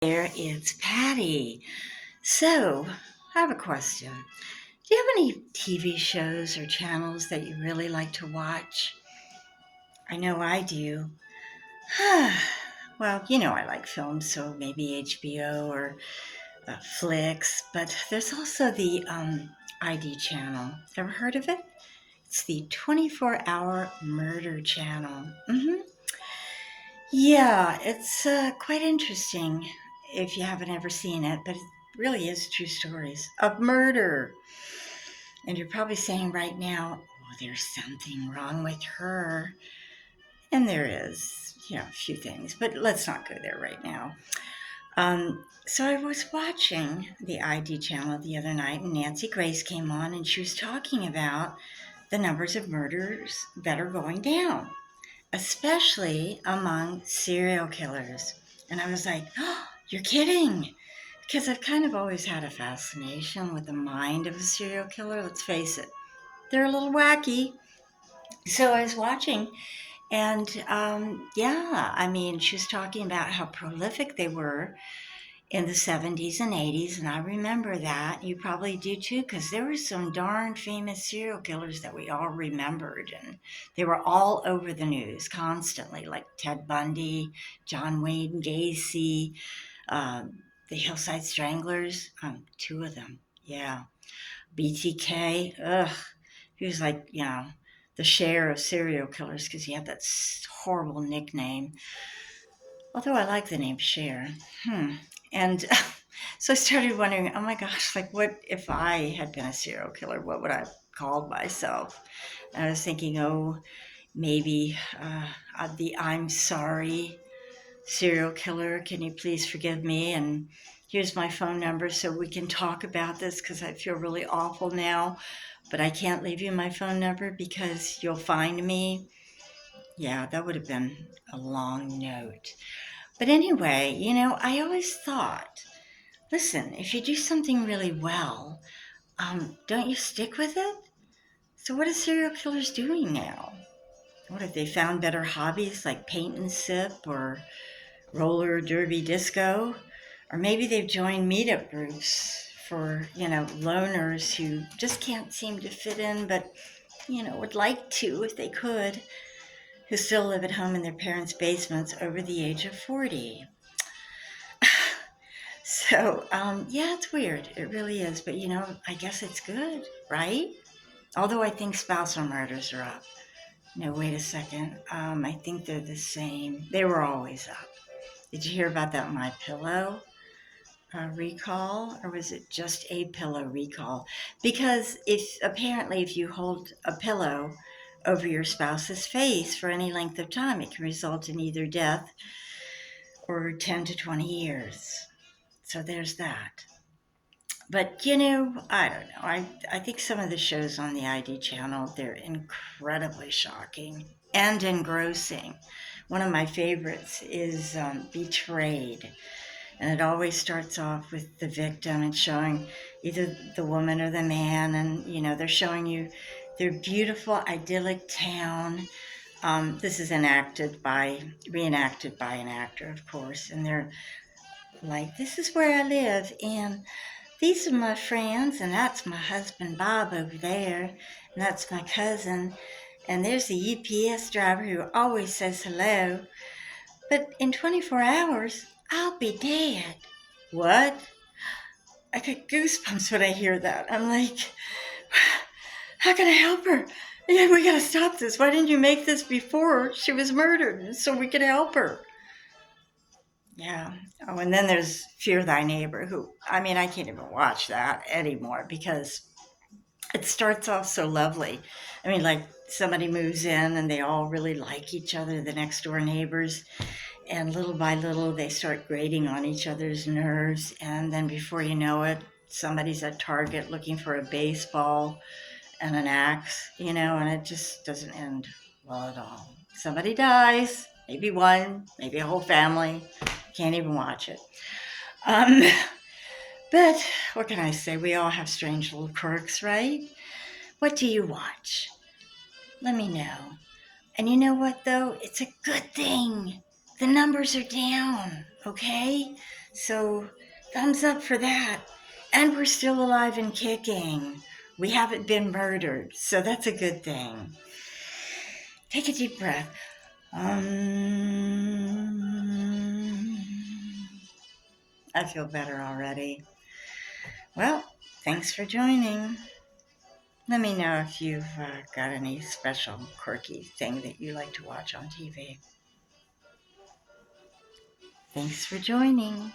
There, it's Patty. So, I have a question. Do you have any TV shows or channels that you really like to watch? I know I do. Well, I like films, so maybe HBO or Flicks, but there's also the ID channel. Ever heard of it? It's the 24-hour murder channel. Yeah, it's quite interesting if you haven't ever seen it, but it really is true stories of murder. And you're probably saying right now, oh, there's something wrong with her. And there is, a few things, but let's not go there right now. So I was watching the ID channel the other night, and Nancy Grace came on, and she was talking about the numbers of murders that are going down, especially among serial killers. And I was like, oh, you're kidding. Because I've kind of always had a fascination with the mind of a serial killer. Let's face it, they're a little wacky. So I was watching, and yeah, I mean, she was talking about how prolific they were in the 70s and 80s, and I remember that. You probably do too, because there were some darn famous serial killers that we all remembered, and they were all over the news constantly, like Ted Bundy, John Wayne Gacy, the Hillside Stranglers, two of them, yeah. BTK, ugh, he was like, the Cher of serial killers because he had that horrible nickname. Although I like the name Cher. And so I started wondering, oh my gosh, like what if I had been a serial killer? What would I have called myself? And I was thinking, oh, maybe the I'm sorry serial killer. Can you please forgive me? And here's my phone number so we can talk about this because I feel really awful now. But I can't leave you my phone number because you'll find me. Yeah, that would have been a long note. But anyway, I always thought, listen, if you do something really well, don't you stick with it? So what are serial killers doing now? What if they found better hobbies like paint and sip or roller derby disco? Or maybe they've joined meetup groups for, loners who just can't seem to fit in, but, would like to if they could, who still live at home in their parents' basements over the age of 40. So, yeah, it's weird. It really is. But, I guess it's good, right? Although I think spousal murders are up. No, wait a second. I think they're the same. They were always up. Did you hear about that My Pillow recall, or was it just a pillow recall? Because if you hold a pillow over your spouse's face for any length of time, it can result in either death or 10 to 20 years. So there's that. But I don't know. I think some of the shows on the ID channel, they're incredibly shocking and engrossing. One of my favorites is Betrayed. And it always starts off with the victim and showing either the woman or the man. And, they're showing you their beautiful, idyllic town. This is reenacted by an actor, of course. And they're like, this is where I live. And these are my friends, and that's my husband Bob over there, and that's my cousin, and there's the UPS driver who always says hello. But in 24 hours, I'll be dead. What? I get goosebumps when I hear that. I'm like, how can I help her? Yeah, we gotta stop this. Why didn't you make this before she was murdered so we could help her? Yeah. Oh, and then there's Fear Thy Neighbor, who, I mean, I can't even watch that anymore because it starts off so lovely. I mean, like somebody moves in and they all really like each other, the next door neighbors, and little by little they start grating on each other's nerves. And then before you know it, somebody's at Target looking for a baseball and an axe, and it just doesn't end well at all. Somebody dies, maybe one, maybe a whole family. Can't even watch it. Um, but what can I say? We all have strange little quirks, right? What do you watch? Let me know. And you know what, though? It's a good thing. The numbers are down, okay? So, thumbs up for that. And we're still alive and kicking. We haven't been murdered, so that's a good thing. Take a deep breath. I feel better already. Well, thanks for joining. Let me know if you've got any special, quirky thing that you like to watch on TV. Thanks for joining.